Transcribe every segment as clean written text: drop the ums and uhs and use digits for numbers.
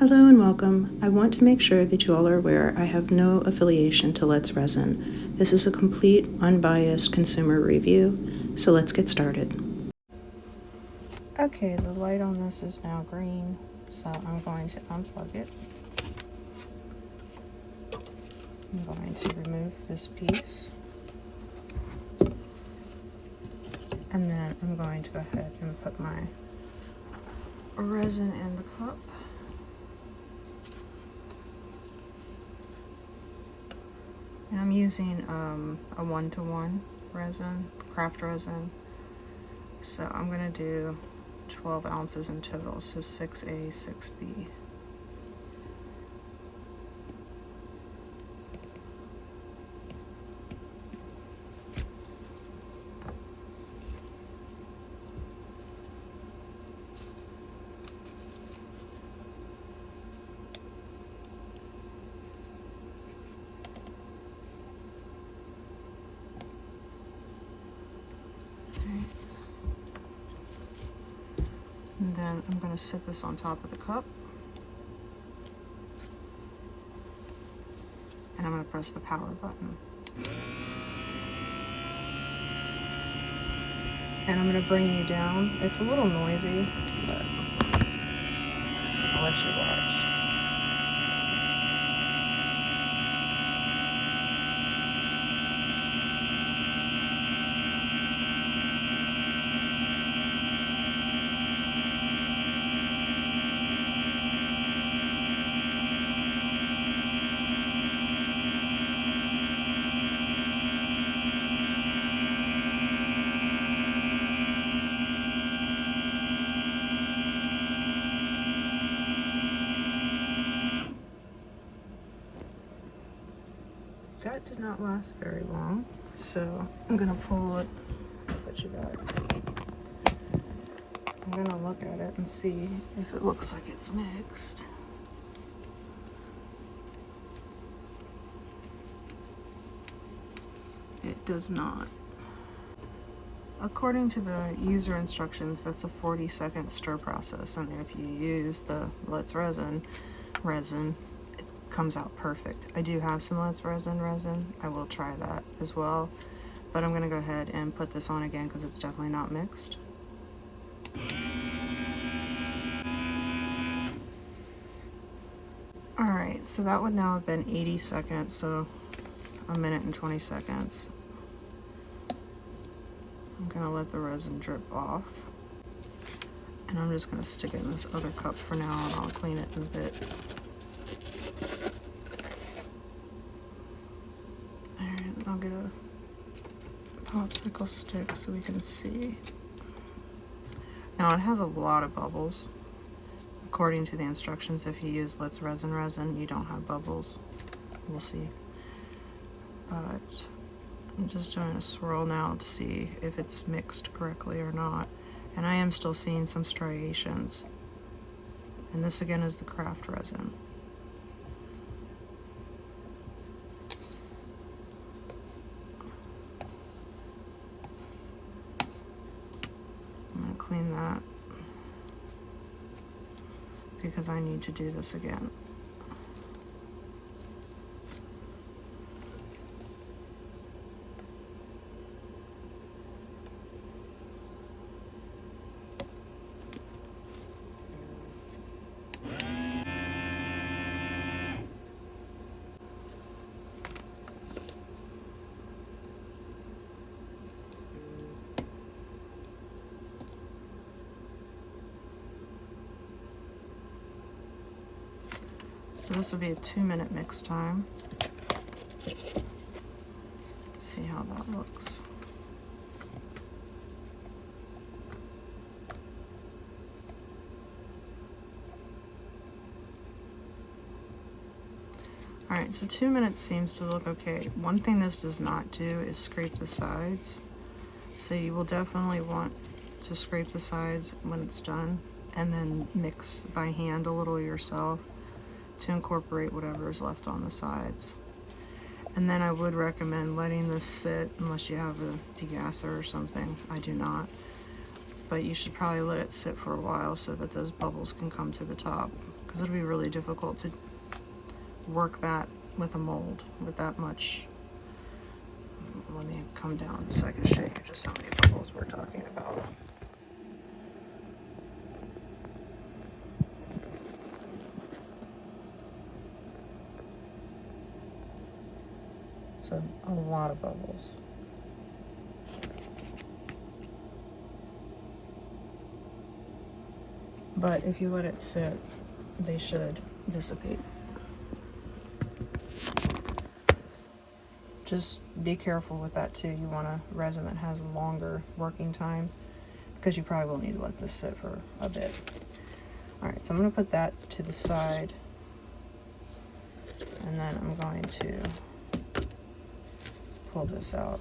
Hello and welcome. I want to make sure that you all are aware I have no affiliation to Let's Resin. This is a complete, unbiased consumer review, so let's get started. Okay, the light on this is now green, so I'm going to unplug it. I'm going to remove this piece. And then I'm going to go ahead and put my resin in the cup. And I'm using a 1-to-1 resin, craft resin. So I'm gonna do 12 ounces in total, so 6A, 6B. And then I'm going to set this on top of the cup. And I'm going to press the power button. And I'm going to bring you down. It's a little noisy, but I'll let you watch. That did not last very long, so I'm gonna pull it, put you back. I'm gonna look at it and see if it looks like it's mixed. It does not. According to the user instructions, that's a 40-second stir process, and if you use the Let's Resin, it comes out perfect. I do have some Let's Resin. I will try that as well, but I'm gonna go ahead and put this on again because it's definitely not mixed. Alright, so that would now have been 80 seconds, so a minute and 20 seconds. I'm gonna let the resin drip off. And I'm just gonna stick it in this other cup for now, and I'll clean it in a bit. And I'll get a popsicle stick so we can see. Now it has a lot of bubbles. According to the instructions, if you use Let's Resin, you don't have bubbles. We'll see. But I'm just doing a swirl now to see if it's mixed correctly or not. And I am still seeing some striations. And this again is the craft resin. I'm gonna clean that because I need to do this again. So this will be a 2-minute mix time. Let's see how that looks. Alright, so 2 minutes seems to look okay. One thing this does not do is scrape the sides. So you will definitely want to scrape the sides when it's done, and then mix by hand a little yourself to incorporate whatever is left on the sides. And then I would recommend letting this sit, unless you have a degasser or something. I do not. But you should probably let it sit for a while so that those bubbles can come to the top, because it'll be really difficult to work that with a mold with that much. Let me come down so I can show you just how many bubbles we're talking about. So a lot of bubbles. But if you let it sit, they should dissipate. Just be careful with that too. You want a resin that has a longer working time because you probably will need to let this sit for a bit. All right, so I'm going to put that to the side, and then I'm going to pull this out.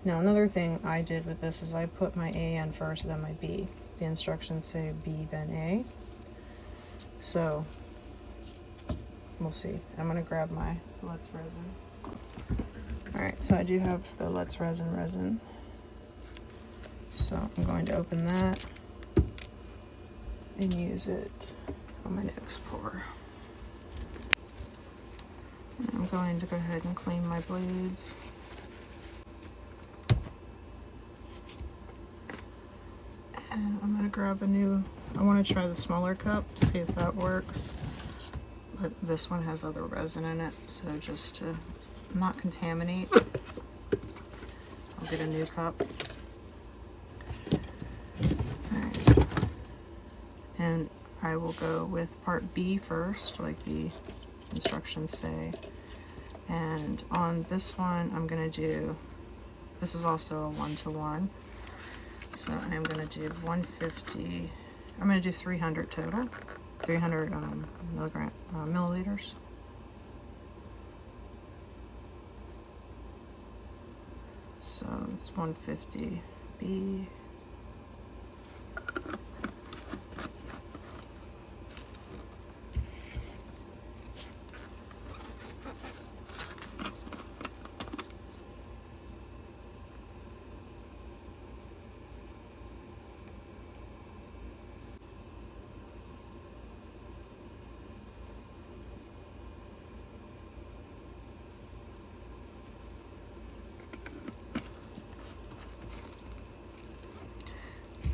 Now another thing I did with this is I put my A in first, then my B. The instructions say B, then A. So we'll see. I'm going to grab my Let's Resin. Alright, so I do have the Let's Resin. So I'm going to open that and use it on my next pour. And I'm going to go ahead and clean my blades. And I'm going to grab a new, I want to try the smaller cup, see if that works. But this one has other resin in it, so just to not contaminate, I'll get a new cup. Alright. And I will go with part B first, like the instructions say. And on this one, I'm going to do, this is also a 1-to-1. So I'm going to do 150, I'm going to do 300 total, 300 milliliters. So it's 150 B.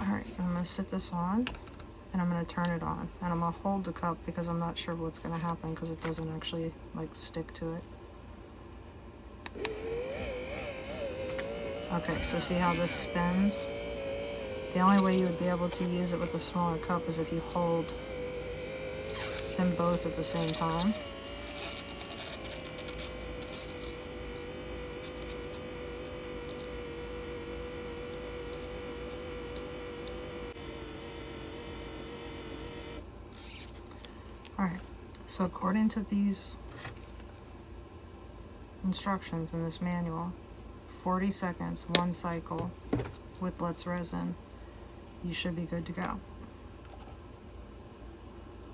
Alright, I'm going to sit this on, and I'm going to turn it on. And I'm going to hold the cup because I'm not sure what's going to happen because it doesn't actually, like, stick to it. Okay, so see how this spins? The only way you would be able to use it with a smaller cup is if you hold them both at the same time. Alright, so according to these instructions in this manual, 40 seconds, 1 cycle with Let's Resin, you should be good to go.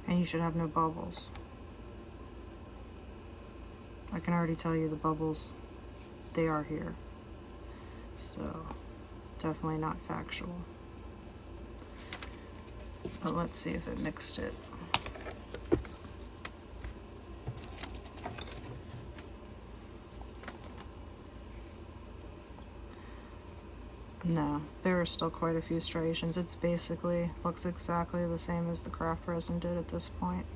And you should have no bubbles. I can already tell you the bubbles, they are here. So, definitely not factual. But let's see if it mixed it. No, there are still quite a few striations. It's basically, looks exactly the same as the craft resin did at this point.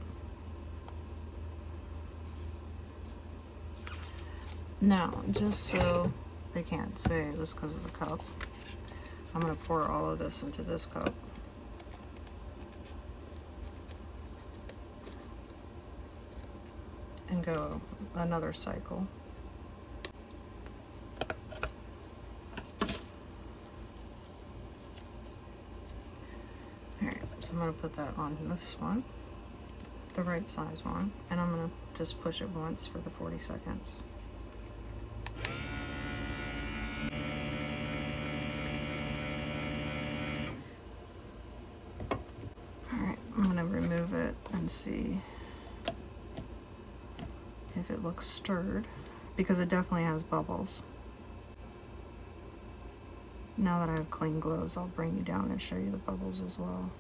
Now, just so they can't say it was because of the cup, I'm going to pour all of this into this cup. And go another cycle. So I'm going to put that on this one, the right size one, and I'm going to just push it once for the 40 seconds. Alright, I'm going to remove it and see if it looks stirred, because it definitely has bubbles. Now that I have clean gloves, I'll bring you down and show you the bubbles as well.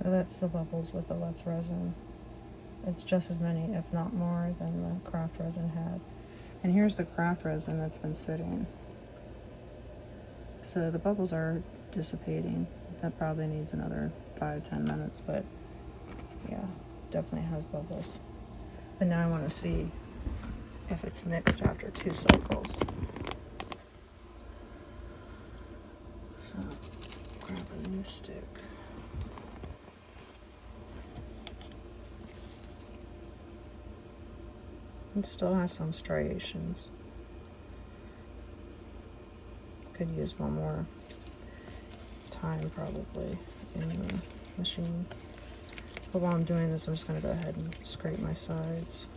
So that's the bubbles with the Let's Resin. It's just as many, if not more, than the craft resin had. And here's the craft resin that's been sitting. So the bubbles are dissipating. That probably needs another 5-10 minutes, but yeah, definitely has bubbles. But now I want to see if it's mixed after 2 cycles. So grab a new stick. It still has some striations. Could use one more time probably in the machine. But while I'm doing this, I'm just going to go ahead and scrape my sides.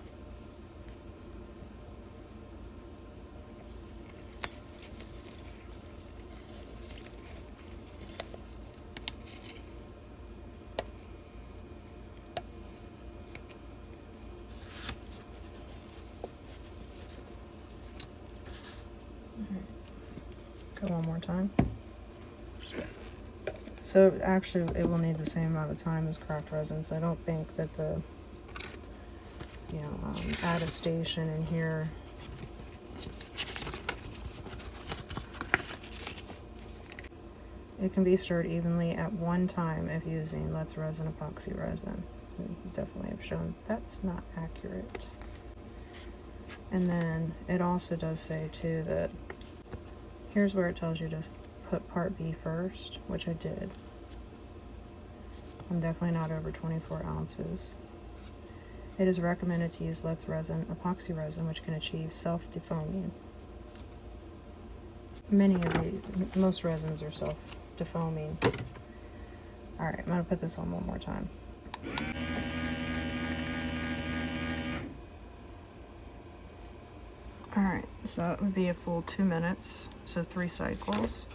Go one more time. So actually it will need the same amount of time as craft resin, so I don't think that the attestation in here it can be stirred evenly at one time if using Let's Resin epoxy resin. We definitely have shown that's not accurate. And then it also does say too that here's where it tells you to put part B first, which I did. I'm definitely not over 24 ounces. It is recommended to use Let's Resin epoxy resin, which can achieve self-defoaming. Most resins are self-defoaming. All right, I'm gonna put this on one more time. All right, so that would be a full 2 minutes, so 3 cycles.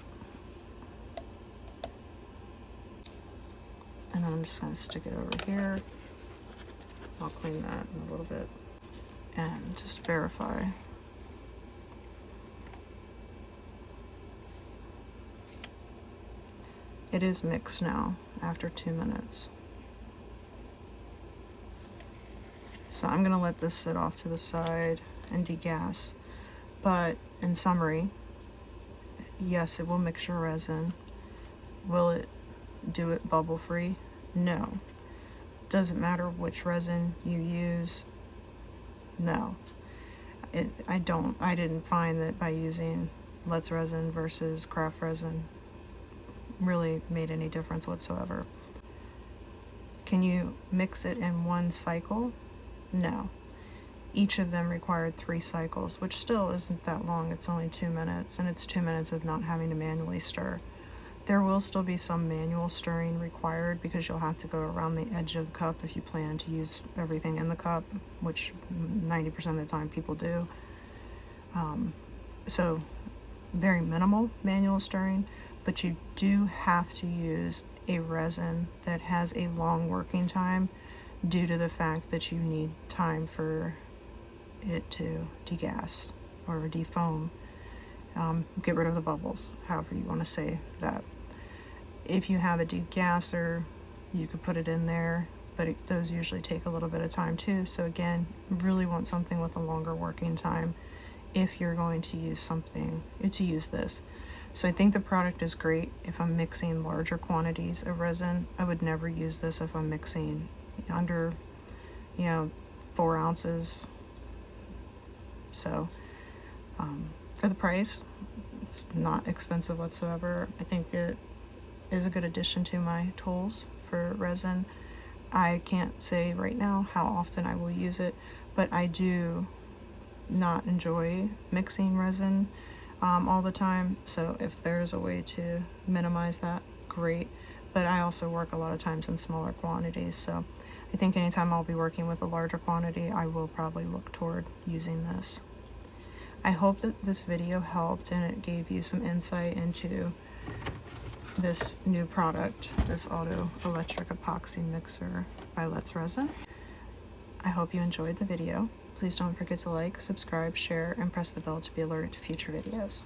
And I'm just gonna stick it over here. I'll clean that in a little bit and just verify. It is mixed now after 2 minutes. So I'm gonna let this sit off to the side and degas. But in summary, yes, it will mix your resin. Will it do it bubble free? No. Doesn't matter which resin you use? No. I didn't find that by using Let's Resin versus craft resin really made any difference whatsoever. Can you mix it in one cycle? No. Each of them required 3 cycles, which still isn't that long. It's only 2 minutes, and it's 2 minutes of not having to manually stir. There will still be some manual stirring required because you'll have to go around the edge of the cup if you plan to use everything in the cup, which 90% of the time people do. So very minimal manual stirring, but you do have to use a resin that has a long working time due to the fact that you need time for it to degas or defoam, get rid of the bubbles, however you want to say that. If you have a degasser, you could put it in there, but those usually take a little bit of time too. So again, really want something with a longer working time if you're going to use this. So I think the product is great if I'm mixing larger quantities of resin. I would never use this if I'm mixing under 4 ounces. So for the price, it's not expensive whatsoever. I think it is a good addition to my tools for resin. I can't say right now how often I will use it, but I do not enjoy mixing resin all the time. So if there's a way to minimize that, great. But I also work a lot of times in smaller quantities, so I think anytime I'll be working with a larger quantity, I will probably look toward using this. I hope that this video helped and it gave you some insight into this new product, this auto electric epoxy mixer by Let's Resin. I hope you enjoyed the video. Please don't forget to like, subscribe, share, and press the bell to be alerted to future videos.